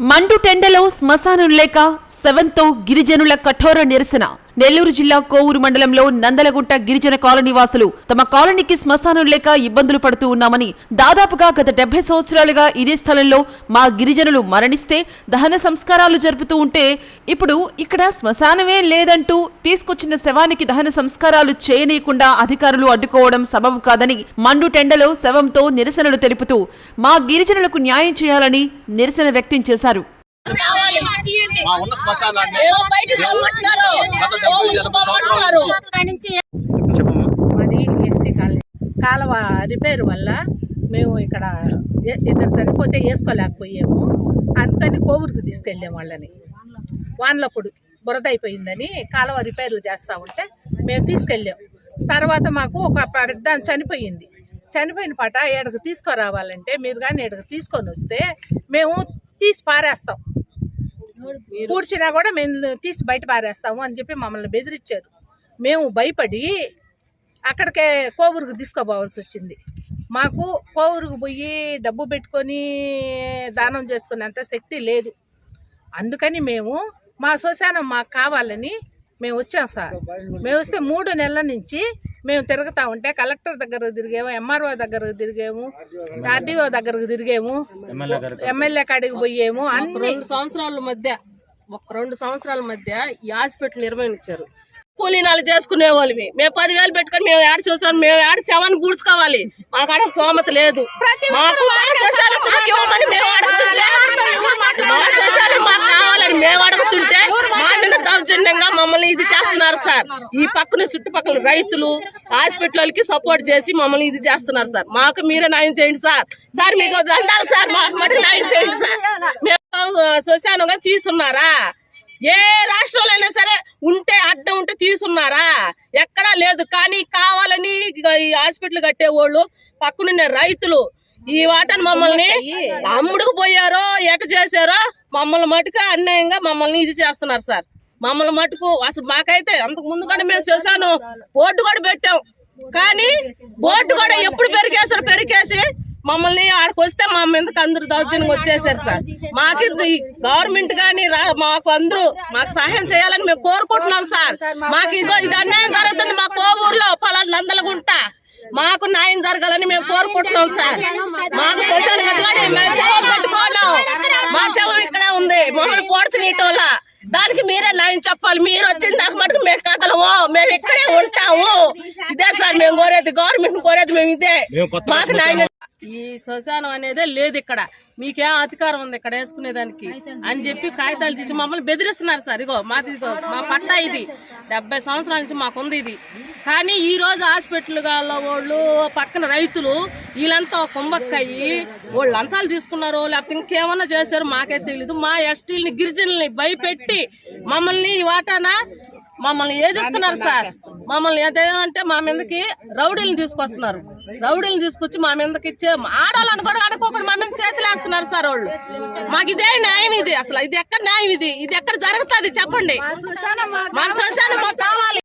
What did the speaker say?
మండు టెండలో శ్మశానం లేక శవంతో గిరిజనుల కఠోర నిరసన. నెల్లూరు జిల్లా కోవూరు మండలంలో నందలగుంట గిరిజన కాలనీ వాసులు తమ కాలనీకి శ్మశానం లేక ఇబ్బందులు పడుతూ ఉన్నామని, దాదాపుగా గత 70 సంవత్సరాలుగా ఇదే స్థలంలో మా గిరిజనులు మరణిస్తే దహన సంస్కారాలు జరుపుతూ ఉంటే ఇప్పుడు ఇక్కడ శ్మశానమే లేదంటూ తీసుకొచ్చిన శవానికి దహన సంస్కారాలు చేయనీయకుండా అధికారులు అడ్డుకోవడం సబబు కాదని మండు టెండలో శవంతో నిరసనలు తెలుపుతూ మా గిరిజనులకు న్యాయం చేయాలని నిరసన వ్యక్తం చేశారు. కాలువ రిపేర్ వల్ల మేము ఇక్కడ ఇద్దరు చనిపోతే వేసుకోలేకపోయాము. అందుకని కోవూరుకు తీసుకెళ్ళాం వాళ్ళని. వానలప్పుడు బురద అయిపోయిందని కాలువ రిపేర్లు చేస్తూ ఉంటే మేము తీసుకెళ్ళాం. తర్వాత మాకు ఒక పెద్ద చనిపోయింది. చనిపోయిన పాట ఏడకు తీసుకురావాలంటే మీరు కానీ ఏడకు తీసుకొని వస్తే మేము తీసి పారేస్తాం, పూడ్చినా కూడా మేము తీసి బయట పారేస్తాము అని చెప్పి మమ్మల్ని బెదిరించారు. మేము భయపడి అక్కడికే కోవూరుకు తీసుకోపోవాల్సి వచ్చింది. మాకు కోవూరుకు పోయి డబ్బు పెట్టుకొని దానం చేసుకునేంత శక్తి లేదు. అందుకని మేము మా శ్మశానం మాకు కావాలని మేము వచ్చాం సార్. మేము వస్తే 3 నెలల నుంచి మేము తిరుగుతూ ఉంటే కలెక్టర్ దగ్గరకు తిరిగాము, ఎంఆర్ఓ దగ్గరకు తిరిగాము, ఆర్డీఓ దగ్గరకు తిరిగాము, ఎమ్మెల్యే కాడికి పోయాము. అన్ని 2 సంవత్సరాల మధ్య ఈ హాస్పిటల్ నిర్వహించారు. కూలీనాలు చేసుకునే వాళ్ళవి మేము 10,000 పెట్టుకొని మేము ఏడు చూసాం, మేము ఏడు శవాన్ని పూడ్చుకోవాలి. మాకు ఆడ సోమత లేదు. మాకు కావాలని మేము అడుగుతుంటే మా మీద దౌర్జన్యంగా మమ్మల్ని ఇది చేస్తున్నారు సార్. ఈ పక్కన చుట్టుపక్కల రైతులు హాస్పిటల్కి సపోర్ట్ చేసి మమ్మల్ని ఇది చేస్తున్నారు సార్. మాకు మీరే న్యాయం చేయండి సార్. సార్ మీకు దండాలి సార్, మాకు మరి న్యాయం చేయండి సార్. మేము శ్మశానంగా తీసున్నారా? ఏ రాష్ట్రంలో అయినా సరే ఉంటే అడ్డం ఉంటే తీసున్నారా? ఎక్కడా లేదు. కానీ కావాలని ఈ హాస్పిటల్ కట్టేవాళ్ళు పక్కనున్న రైతులు ఈ వాటను మమ్మల్ని అమ్ముడుకు పోయారో ఎట చేశారో మమ్మల్ని మటుకు అన్యాయంగా మమ్మల్ని ఇది చేస్తున్నారు సార్. మమ్మల్ని మటుకు అసలు మాకైతే అంతకు ముందు కూడా మేము చేశాను, బోర్డు కూడా పెట్టాం. కానీ బోర్డు కూడా ఎప్పుడు పెరికేసి మమ్మల్ని ఆడికి వస్తే మా మీదకి అందరూ దౌర్జన్యంగా వచ్చేసారు సార్. మాకు గవర్నమెంట్ కానీ మాకు అందరూ మాకు సహాయం చేయాలని మేము కోరుకుంటున్నాం సార్. మాకు ఇది అన్యాయం జరుగుతుంది. మా కోవూరులో పలానా నందలగుంట మాకు న్యాయం జరగాలని మేము కోరుకుంటున్నాం సార్. మాకు పెట్టుకోన్నాం, మా శవం ఇక్కడే ఉంది. మమ్మల్ని పోడ్చనీటోళ్ళ దానికి మీరే న్యాయం చెప్పాలి. మీరు వచ్చిన దాకా మటుకు మేము కదలము, మేము ఇక్కడే ఉంటాము. ఇదే సార్ మేము కోరేది, గవర్నమెంట్ కోరేది మేము ఇదే. మాకు న్యాయం ఈ శ్మశానం అనేదే లేదు ఇక్కడ. మీకేం అధికారం ఉంది ఇక్కడ వేసుకునేదానికి అని చెప్పి కాగితాలు తీసి మమ్మల్ని బెదిరిస్తున్నారు సార్. ఇగో మా పట్టా ఇది 70 సంవత్సరాల నుంచి మాకుంది ఇది. కానీ ఈ రోజు హాస్పిటల్ వాళ్ళు పక్కన రైతులు వీళ్ళంతా కుంభక్కయ్యి వాళ్ళు లంచాలు తీసుకున్నారు, లేకపోతే ఇంకేమన్నా చేశారు మాకైతే తెలీదు. మా ఎస్టీలని గిరిజనుల్ని భయపెట్టి మమ్మల్ని ఈ వాటానా మమ్మల్ని ఏదిస్తున్నారు సార్. మమ్మల్ని ఏదేమంటే మా మీదకి రౌడీలను తీసుకొస్తున్నారు. రౌడీలను తీసుకొచ్చి మా మీదకి ఇచ్చే ఆడాలని కూడా అనుకోకుండా మా మీద చేతులు వేస్తున్నారు సార్ వాళ్ళు. మాకు ఇదే న్యాయం ఇది? అసలు ఇది ఎక్కడ న్యాయం? ఇది ఎక్కడ జరుగుతుంది చెప్పండి? మాకు శ్మశానం మాకు కావాలి.